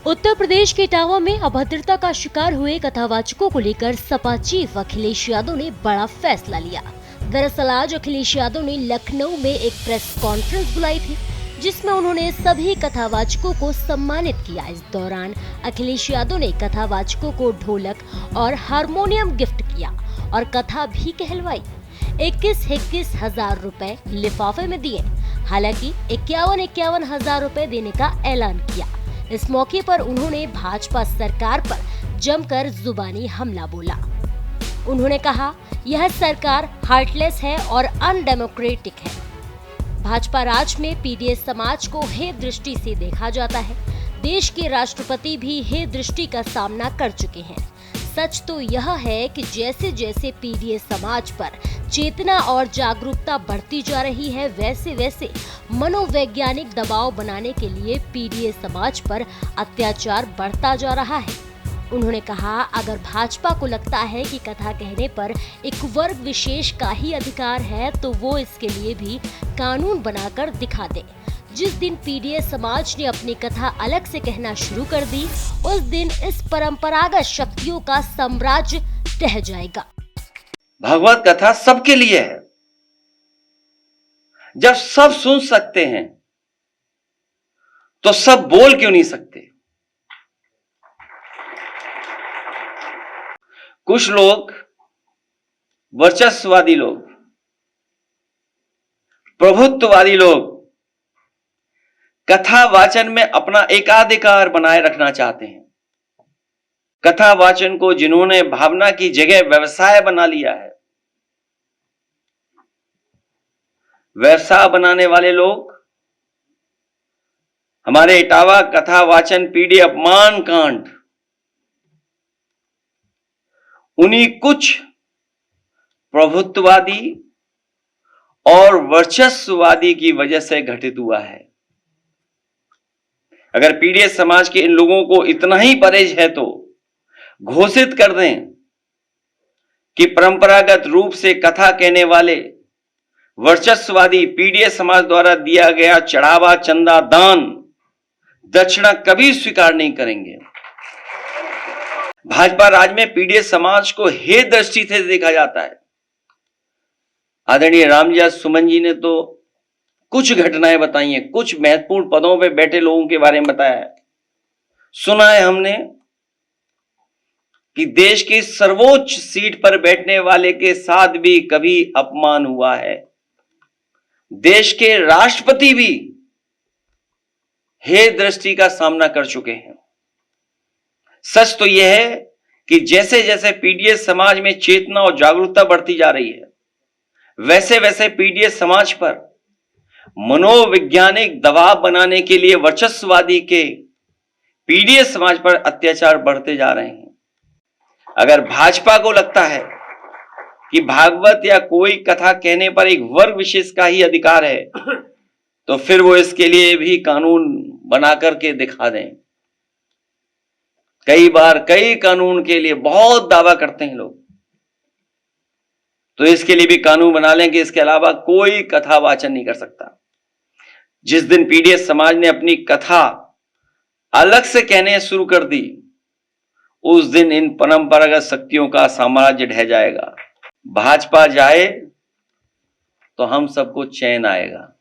उत्तर प्रदेश के इटावा में अभद्रता का शिकार हुए कथावाचकों को लेकर सपा चीफ अखिलेश यादव ने बड़ा फैसला लिया। दरअसल आज अखिलेश यादव ने लखनऊ में एक प्रेस कॉन्फ्रेंस बुलाई थी, जिसमें उन्होंने सभी कथावाचकों को सम्मानित किया। इस दौरान अखिलेश यादव ने कथावाचकों को ढोलक और हारमोनियम गिफ्ट किया और कथा भी कहलवाई। 21 हजार रुपए लिफाफे में दिए। हालांकि 51 हजार रुपए देने का ऐलान किया। इस मौके पर उन्होंने भाजपा सरकार पर जमकर जुबानी हमला बोला। उन्होंने कहा, यह सरकार हार्टलेस है और अनडेमोक्रेटिक है। भाजपा राज में पीडीएस समाज को हे दृष्टि से देखा जाता है। देश के राष्ट्रपति भी हे दृष्टि का सामना कर चुके हैं। सच तो यह है कि जैसे जैसे पीडीएस समाज पर चेतना और जागरूकता बढ़ती जा रही है, वैसे वैसे मनोवैज्ञानिक दबाव बनाने के लिए पीडीएस समाज पर अत्याचार बढ़ता जा रहा है। उन्होंने कहा, अगर भाजपा को लगता है कि कथा कहने पर एक वर्ग विशेष का ही अधिकार है, तो वो इसके लिए भी कानून बनाकर दिखा दे। जिस दिन पीडीएस समाज ने अपनी कथा अलग से कहना शुरू कर दी, उस दिन इस परंपरागत शक्तियों का साम्राज्य टह जाएगा। भगवत कथा सबके लिए है। जब सब सुन सकते हैं तो सब बोल क्यों नहीं सकते? कुछ लोग, वर्चस्ववादी लोग, प्रभुत्ववादी लोग कथा वाचन में अपना एकाधिकार बनाए रखना चाहते हैं। कथा वाचन को जिन्होंने भावना की जगह व्यवसाय बना लिया है, व्यवसाय बनाने वाले लोग हमारे इटावा कथा वाचन पीढ़ी अपमान कांड उन्हीं कुछ प्रभुत्ववादी और वर्चस्ववादी की वजह से घटित हुआ है। अगर पीडीएस समाज के इन लोगों को इतना ही परहेज है तो घोषित कर दें कि परंपरागत रूप से कथा कहने वाले वर्चस्ववादी पीडीएस समाज द्वारा दिया गया चढ़ावा, चंदा, दान, दक्षिणा कभी स्वीकार नहीं करेंगे। भाजपा राज में पीडीएस समाज को हे दृष्टि से देखा जाता है। आदरणीय रामजी सुमन जी ने तो कुछ घटनाएं बताई हैं, कुछ महत्वपूर्ण पदों पे बैठे लोगों के बारे में बताया है। सुना है हमने कि देश की सर्वोच्च सीट पर बैठने वाले के साथ भी कभी अपमान हुआ है। देश के राष्ट्रपति भी हे दृष्टि का सामना कर चुके हैं। सच तो यह है कि जैसे जैसे पीडीएस समाज में चेतना और जागरूकता बढ़ती जा रही है, वैसे वैसे पीडीएस समाज पर मनोवैज्ञानिक दबाव बनाने के लिए वर्चस्ववादी के पीडीएस समाज पर अत्याचार बढ़ते जा रहे हैं। अगर भाजपा को लगता है कि भागवत या कोई कथा कहने पर एक वर्ग विशेष का ही अधिकार है, तो फिर वो इसके लिए भी कानून बना करके दिखा दें। कई बार कई कानून के लिए बहुत दावा करते हैं लोग, तो इसके लिए भी कानून बना लें कि इसके अलावा कोई कथा वाचन नहीं कर सकता। जिस दिन पीडीएस समाज ने अपनी कथा अलग से कहने शुरू कर दी, उस दिन इन परंपरागत शक्तियों का साम्राज्य ढह जाएगा। भाजपा जाए तो हम सबको चैन आएगा।